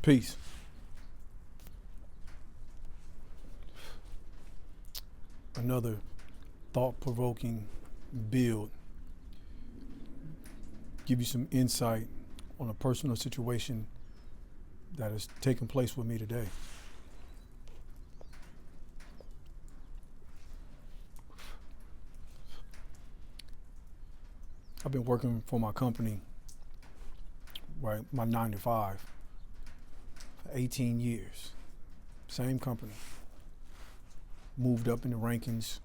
Peace. Another thought-provoking build. Give you some insight on a personal situation that has taken place with me today. I've been working for my company, right, my 9 to 5, for 18 years. Same company. Moved up in the rankings,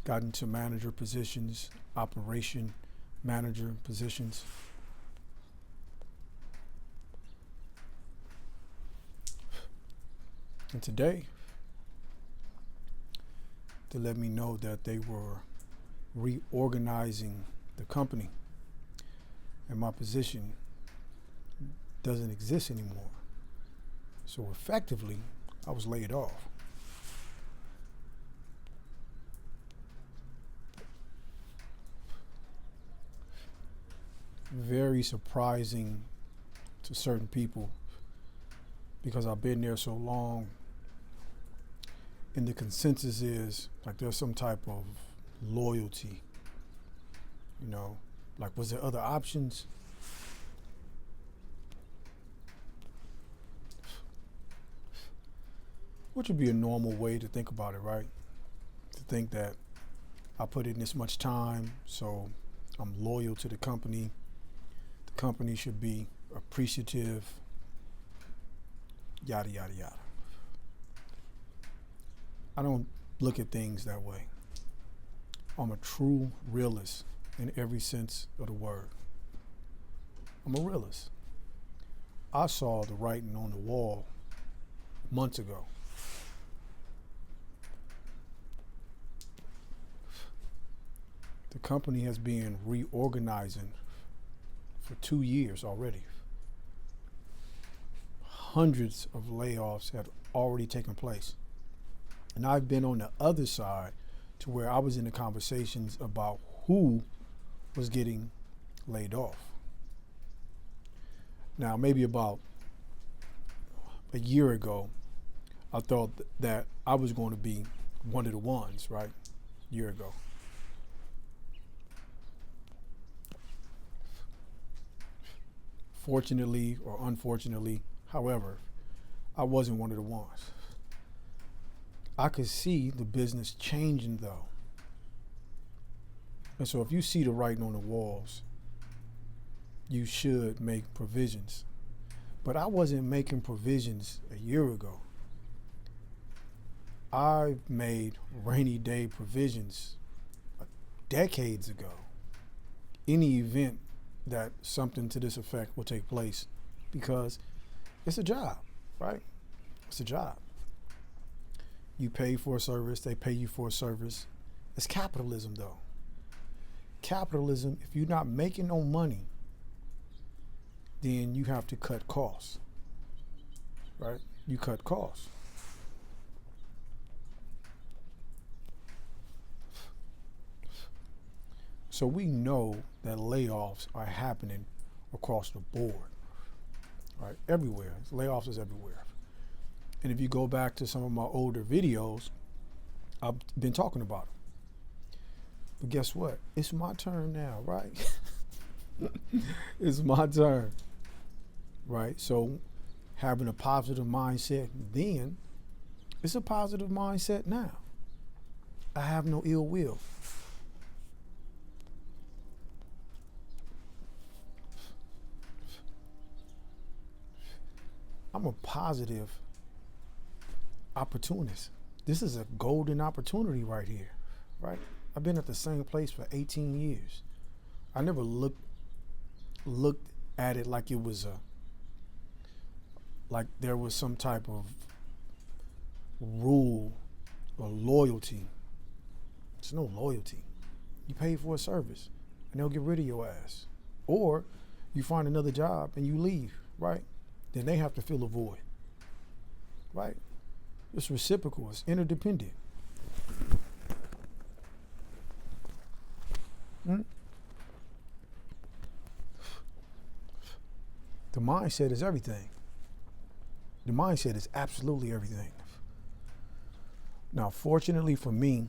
got into manager positions, operation manager positions. And today, they let me know that they were reorganizing the company and my position doesn't exist anymore. So effectively, I was laid off. Very surprising to certain people because I've been there so long, and the consensus is like there's some type of loyalty, you know, like was there other options? Which would be a normal way to think about it, right? To think that I put in this much time, so I'm loyal to the company. The company should be appreciative, yada, yada, yada. I don't look at things that way. I'm a true realist in every sense of the word. I'm a realist. I saw the writing on the wall months ago. The company has been reorganizing for 2 years already. Hundreds of layoffs have already taken place. And I've been on the other side to where I was in the conversations about who was getting laid off. Now, maybe about a year ago, I thought that I was going to be one of the ones, right? A year ago. Fortunately or unfortunately, however, I wasn't one of the ones. I could see the business changing though. And so if you see the writing on the walls, you should make provisions. But I wasn't making provisions a year ago. I made rainy day provisions decades ago. Any event that something to this effect will take place, because it's a job, right? It's a job. You pay for a service, they pay you for a service. It's capitalism though. Capitalism, if you're not making no money, then you have to cut costs, right? You cut costs. So we know that layoffs are happening across the board, right? Everywhere. Layoffs is everywhere. And if you go back to some of my older videos, I've been talking about them. But guess what? It's my turn now, right? It's my turn, right? So having a positive mindset then, it's a positive mindset now. I have no ill will. I'm a positive opportunist. This is a golden opportunity right here, right? I've been at the same place for 18 years. I never looked at it like it was like there was some type of rule or loyalty. There's no loyalty. You pay for a service and they'll get rid of your ass. Or you find another job and you leave, right? Then they have to fill a void, right? It's reciprocal, it's interdependent. The The mindset is everything. The mindset is absolutely everything. Now, fortunately for me,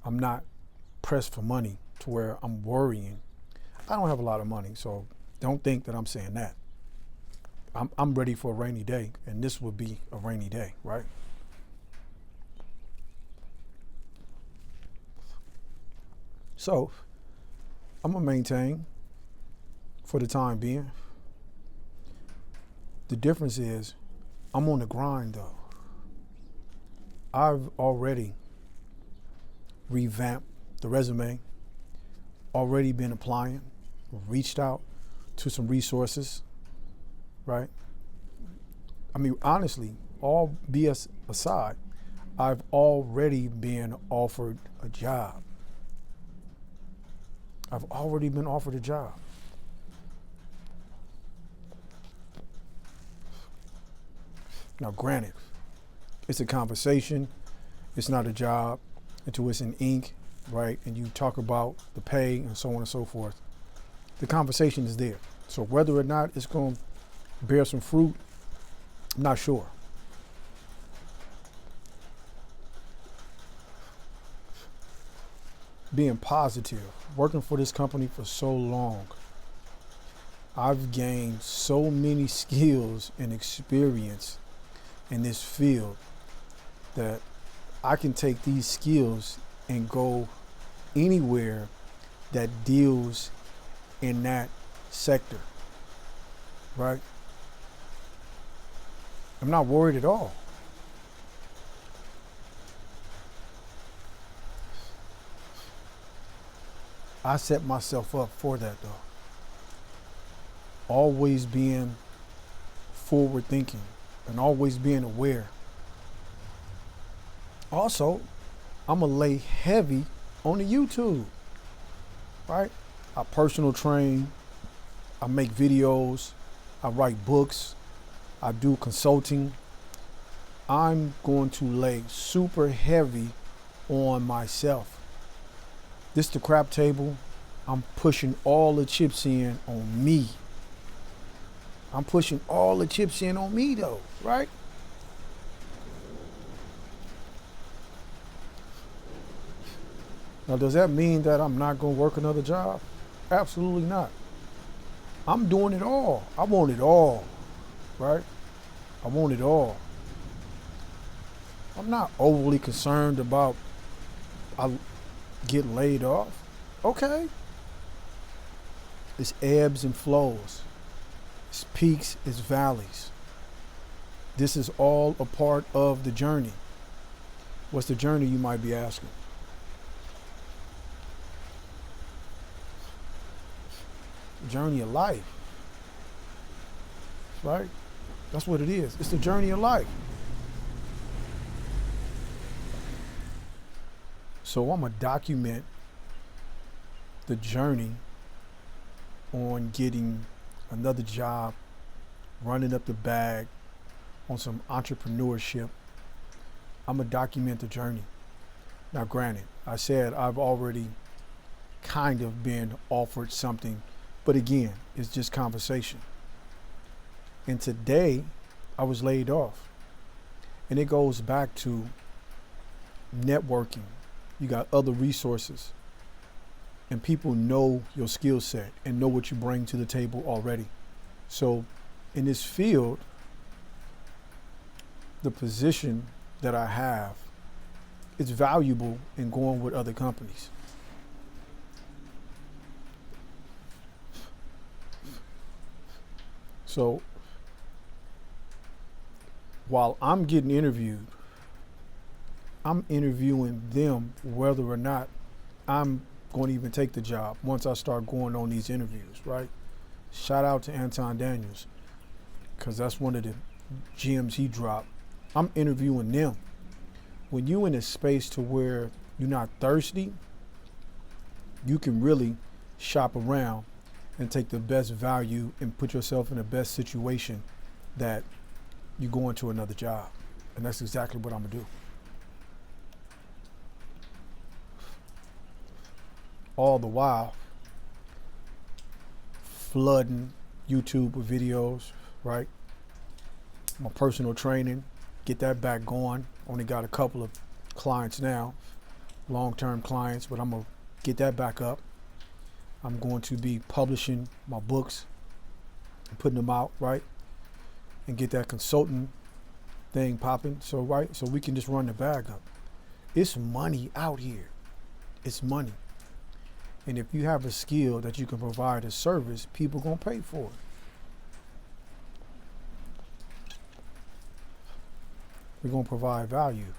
I'm not pressed for money to where I'm worrying. I don't have a lot of money, so don't think that I'm saying that. I'm ready for a rainy day, and this would be a rainy day, right? So I'm gonna maintain for the time being. The difference is I'm on the grind though. I've already revamped the resume, already been applying, reached out to some resources, right? I mean, honestly, all BS aside, I've already been offered a job. I've already been offered a job. Now, granted, it's a conversation. It's not a job until it's in ink, right? And you talk about the pay and so on and so forth. The conversation is there. So whether or not it's going to bear some fruit, I'm not sure. Being positive, working for this company for so long, I've gained so many skills and experience in this field that I can take these skills and go anywhere that deals in that sector, right? I'm not worried at all. I set myself up for that though. Always being forward thinking and always being aware. Also, I'm gonna lay heavy on the YouTube, right? I personal train, I make videos, I write books, I do consulting. I'm going to lay super heavy on myself. This the crap table. I'm pushing all the chips in on me. I'm pushing all the chips in on me though, right? Now, does that mean that I'm not gonna work another job? Absolutely not. I'm doing it all. I want it all, right? I want it all. I'm not overly concerned about I get laid off. Okay. It's ebbs and flows. It's peaks, it's valleys. This is all a part of the journey. What's the journey, you might be asking? Journey of life, right? That's what it is. It's the journey of life. So I'm gonna document the journey on getting another job, running up the bag on some entrepreneurship. I'm gonna document the journey. Now, granted, I said I've already kind of been offered something, but again, it's just conversation. And today, I was laid off. And it goes back to networking. You got other resources. And people know your skill set and know what you bring to the table already. So in this field, the position that I have is valuable in going with other companies. So while I'm getting interviewed, I'm interviewing them whether or not I'm going to even take the job once I start going on these interviews, right? Shout out to Anton Daniels, because that's one of the gems he dropped. I'm interviewing them. When you're in a space to where you're not thirsty, you can really shop around and take the best value and put yourself in the best situation that you go into another job. And that's exactly what I'm gonna do. All the while flooding YouTube with videos, right? My personal training, get that back going. Only got a couple of clients now, long-term clients, but I'm gonna get that back up. I'm going to be publishing my books and putting them out, right? And get that consulting thing popping, so we can just run the bag up. It's money out here. It's money. And if you have a skill that you can provide a service, people gonna pay for it. We're gonna provide value.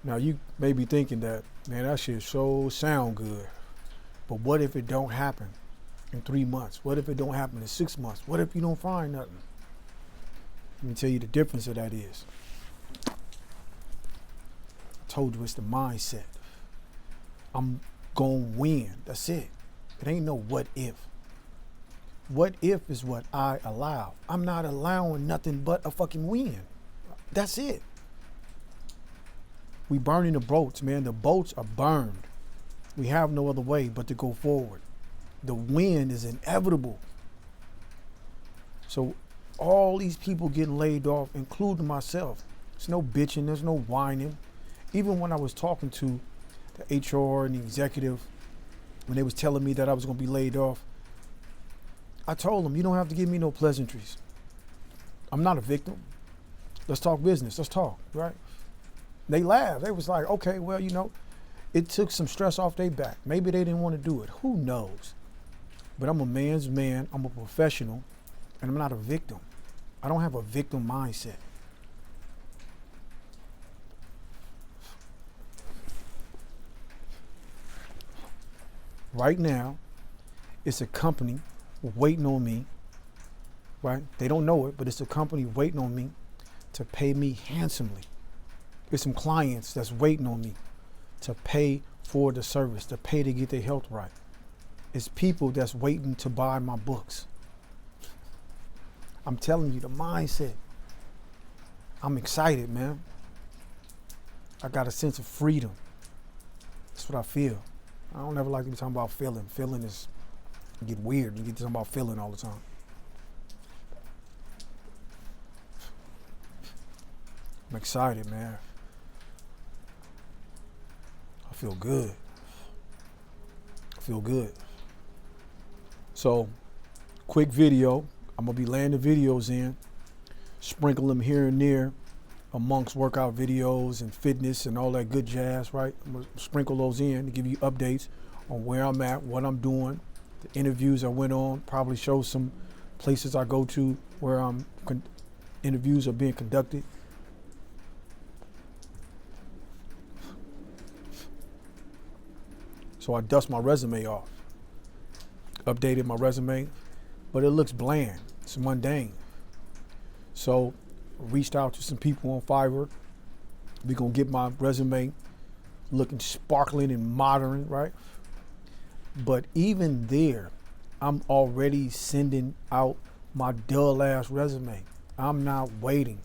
Now you may be thinking that, man, that shit so sound good. But what if it don't happen in 3 months? What if it don't happen in 6 months? What if you don't find nothing? Let me tell you the difference of that is. I told you it's the mindset. I'm gonna win. That's it. It ain't no what if. What if is what I allow. I'm not allowing nothing but a fucking win. That's it. We burning the boats, man. The boats are burned. We have no other way but to go forward. The win is inevitable. So all these people getting laid off, including myself, there's no bitching, there's no whining. Even when I was talking to the HR and the executive, when they was telling me that I was gonna be laid off, I told them, you don't have to give me no pleasantries. I'm not a victim. Let's talk business, let's talk, right? They laughed. They was like, okay, well, you know, it took some stress off their back. Maybe they didn't want to do it. Who knows? But I'm a man's man. I'm a professional, and I'm not a victim. I don't have a victim mindset. Right now, it's a company waiting on me, right? They don't know it, but it's a company waiting on me to pay me handsomely. There's some clients that's waiting on me to pay for the service, to pay to get their health right. It's people that's waiting to buy my books. I'm telling you, the mindset. I'm excited, man. I got a sense of freedom. That's what I feel. I don't ever like to be talking about feeling. Feeling is, get weird. You get talking about feeling all the time. I'm excited, man. I feel good. I feel good. So, quick video. I'm gonna be laying the videos in, sprinkle them here and there amongst workout videos and fitness and all that good jazz, right? I'm gonna sprinkle those in to give you updates on where I'm at, what I'm doing, the interviews I went on, probably show some places I go to where interviews are being conducted. So I dust my resume off, updated my resume, but it looks bland, it's mundane. So reached out to some people on Fiverr. We're gonna get my resume looking sparkling and modern, right? But even there, I'm already sending out my dull ass resume. I'm not waiting.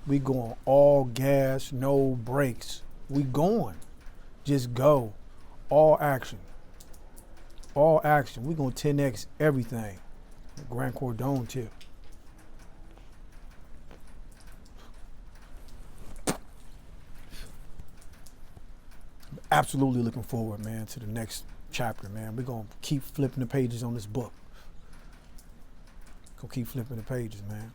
We going all gas, no brakes. We going, just go. All action. All action. We're going to 10X everything. Grant Cardone tip. Absolutely looking forward, man, to the next chapter, man. We're going to keep flipping the pages on this book. Go keep flipping the pages, man.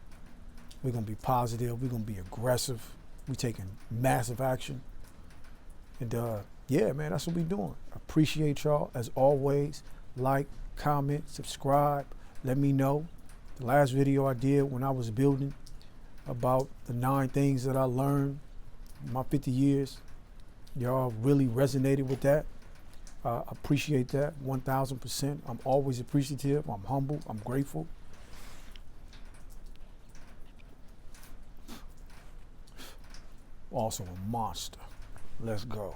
We're going to be positive. We're going to be aggressive. We're taking massive action. And yeah, man, that's what we're doing. Appreciate y'all as always. Like, comment, subscribe. Let me know. The last video I did when I was building about the 9 things that I learned in my 50 years. Y'all really resonated with that. Appreciate that 1000%. I'm always appreciative. I'm humble. I'm grateful. Also a monster. Let's go.